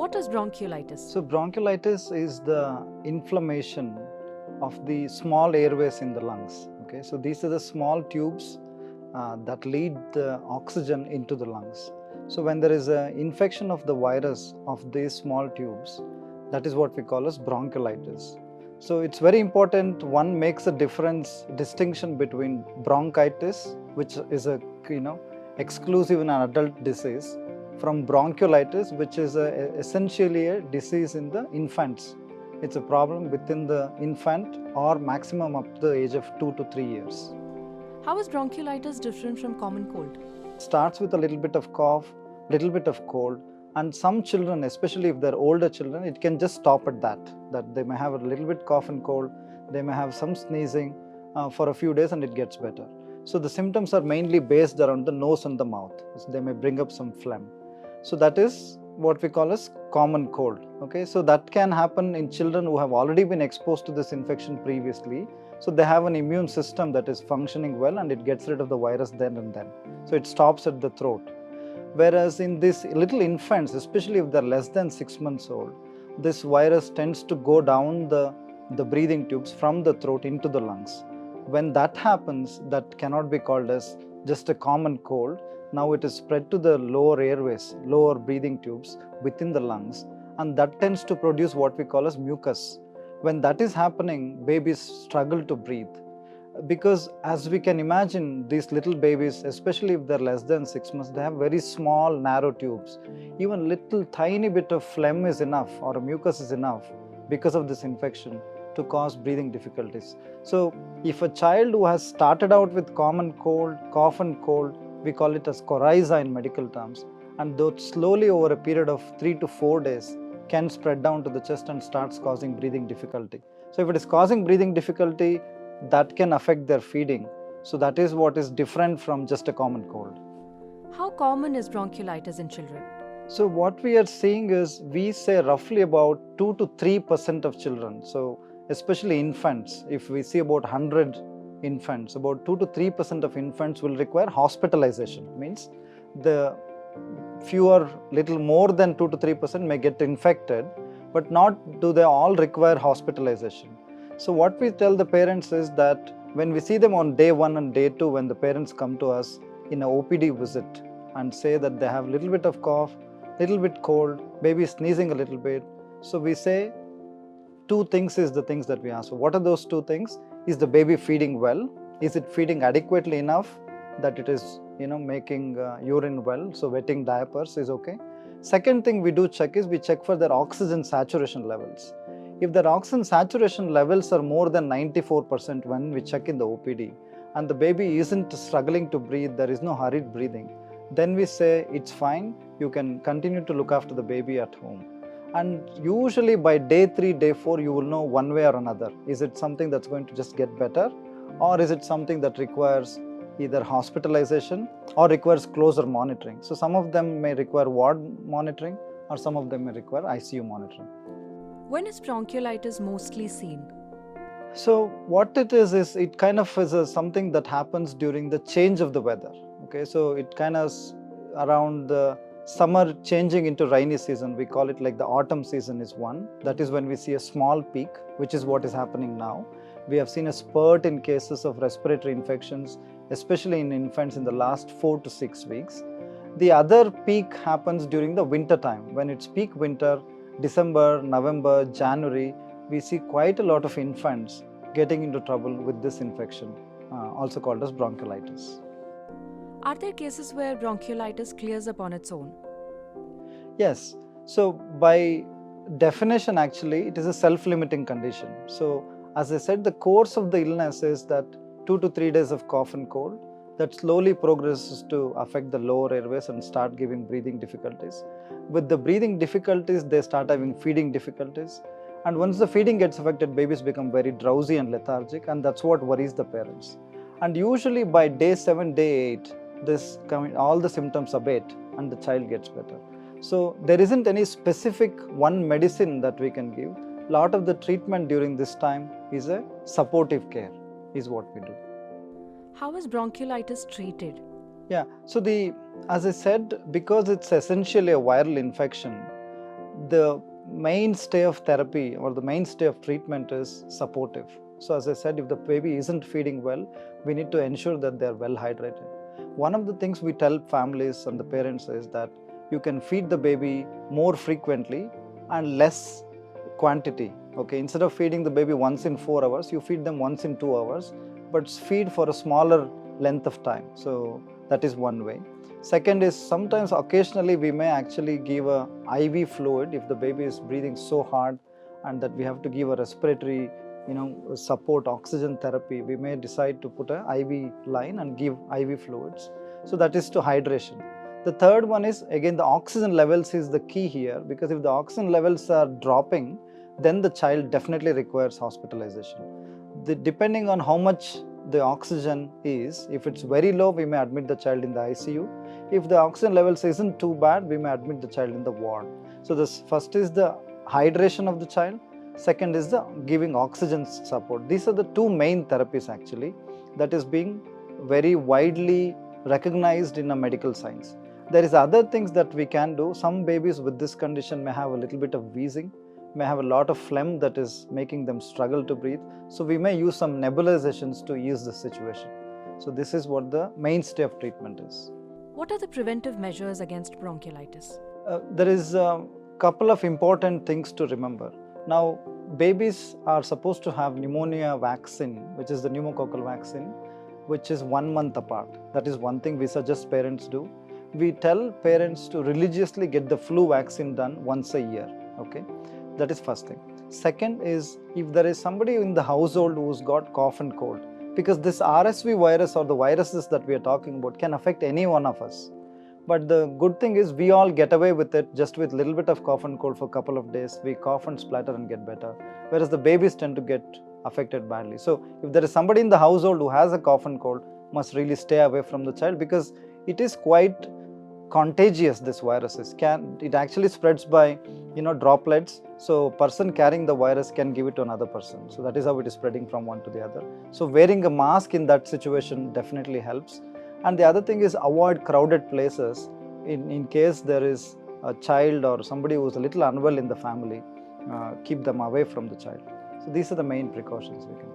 What is bronchiolitis? So bronchiolitis is the inflammation of the small airways in the lungs. Okay, so these are the small tubes that lead the oxygen into the lungs. So when there is an infection of the virus of these small tubes, that is what we call as bronchiolitis. So it's very important. One makes a distinction between bronchitis, which is a exclusive in an adult disease, from bronchiolitis, which is essentially a disease in the infants. It's a problem within the infant or maximum up to the age of 2 to 3 years. How is bronchiolitis different from common cold? It starts with a little bit of cough, little bit of cold, and some children, especially if they're older children, it can just stop at that they may have a little bit cough and cold, they may have some sneezing for a few days and it gets better. So the symptoms are mainly based around the nose and the mouth. So they may bring up some phlegm. So that is what we call as common cold. Okay, so that can happen in children who have already been exposed to this infection previously. So they have an immune system that is functioning well and it gets rid of the virus then and then. So it stops at the throat. Whereas in these little infants, especially if they're less than 6 months old, this virus tends to go down the breathing tubes from the throat into the lungs. When that happens, that cannot be called as just a common cold. Now it is spread to the lower airways, lower breathing tubes within the lungs, and that tends to produce what we call as mucus. When that is happening, babies struggle to breathe. Because as we can imagine, these little babies, especially if they're less than 6 months, they have very small, narrow tubes. Even little tiny bit of phlegm is enough or mucus is enough because of this infection to cause breathing difficulties. So if a child who has started out with common cold, cough and cold, we call it as coryza in medical terms, and though slowly over a period of 3 to 4 days can spread down to the chest and starts causing breathing difficulty. So if it is causing breathing difficulty, that can affect their feeding. So that is what is different from just a common cold. How common is bronchiolitis in children? So what we are seeing is, we say roughly about 2 to 3% of children. So especially infants, if we see about 100 infants, about 2 to 3% of infants will require hospitalization. Means the fewer, little more than 2 to 3% may get infected, but not do they all require hospitalization. So what we tell the parents is that when we see them on day 1 and day 2, when the parents come to us in a OPD visit and say that they have a little bit of cough, little bit cold, baby sneezing a little bit, so we say 2 things is the things that we ask for. What are those 2 things? Is the baby feeding well? Is it feeding adequately enough that it is making urine well, so wetting diapers is okay? Second thing we do check is, we check for their oxygen saturation levels. If their oxygen saturation levels are more than 94% when we check in the OPD, and the baby isn't struggling to breathe, there is no hurried breathing, then we say it's fine, you can continue to look after the baby at home. And usually by day 3, day 4, you will know one way or another. Is it something that's going to just get better, or is it something that requires either hospitalization or requires closer monitoring? So some of them may require ward monitoring, or some of them may require ICU monitoring. When is bronchiolitis mostly seen? So what it is it kind of is something that happens during the change of the weather. Okay, so it kind of around the summer changing into rainy season, we call it like the autumn season is one. That is when we see a small peak, which is what is happening now. We have seen a spurt in cases of respiratory infections, especially in infants in the last 4 to 6 weeks. The other peak happens during the winter time. When it's peak winter, December, November, January, we see quite a lot of infants getting into trouble with this infection, also called as bronchiolitis. Are there cases where bronchiolitis clears up on its own? Yes. So by definition, actually, it is a self-limiting condition. So as I said, the course of the illness is that 2 to 3 days of cough and cold that slowly progresses to affect the lower airways and start giving breathing difficulties. With the breathing difficulties, they start having feeding difficulties. And once the feeding gets affected, babies become very drowsy and lethargic, and that's what worries the parents. And usually by day 7, day 8, all the symptoms abate and the child gets better. So there isn't any specific one medicine that we can give. A lot of the treatment during this time is a supportive care, is what we do. How is bronchiolitis treated? Yeah, so as I said, because it's essentially a viral infection, the mainstay of therapy or the mainstay of treatment is supportive. So as I said, if the baby isn't feeding well, we need to ensure that they're well hydrated. One of the things we tell families and the parents is that you can feed the baby more frequently and less quantity. Okay, instead of feeding the baby once in 4 hours, you feed them once in 2 hours, but feed for a smaller length of time. So that is one way. Second is sometimes occasionally we may actually give a IV fluid if the baby is breathing so hard and that we have to give a respiratory support oxygen therapy. We may decide to put a IV line and give IV fluids. So that is to hydration. The third one is again the oxygen levels is the key here, because if the oxygen levels are dropping, then the child definitely requires hospitalization. Depending on how much the oxygen is, if it's very low, we may admit the child in the ICU. If the oxygen levels isn't too bad, we may admit the child in the ward. So this first is the hydration of the child. Second is the giving oxygen support. These are the two main therapies actually that is being very widely recognized in a medical science. There is other things that we can do. Some babies with this condition may have a little bit of wheezing, may have a lot of phlegm that is making them struggle to breathe. So we may use some nebulizations to ease the situation. So this is what the mainstay of treatment is. What are the preventive measures against bronchiolitis? There is a couple of important things to remember. Now, babies are supposed to have pneumonia vaccine, which is the pneumococcal vaccine, which is 1 month apart. That is one thing we suggest parents do. We tell parents to religiously get the flu vaccine done once a year. Okay, that is first thing. Second is if there is somebody in the household who's got cough and cold, because this RSV virus or the viruses that we are talking about can affect any one of us. But the good thing is we all get away with it just with little bit of cough and cold for a couple of days. We cough and splatter and get better, whereas the babies tend to get affected badly. So if there is somebody in the household who has a cough and cold, must really stay away from the child, because it is quite contagious. This virus it actually spreads by droplets. So person carrying the virus can give it to another person. So that is how it is spreading from one to the other. So wearing a mask in that situation definitely helps. And the other thing is avoid crowded places in case there is a child or somebody who is a little unwell in the family. Keep them away from the child. So these are the main precautions we can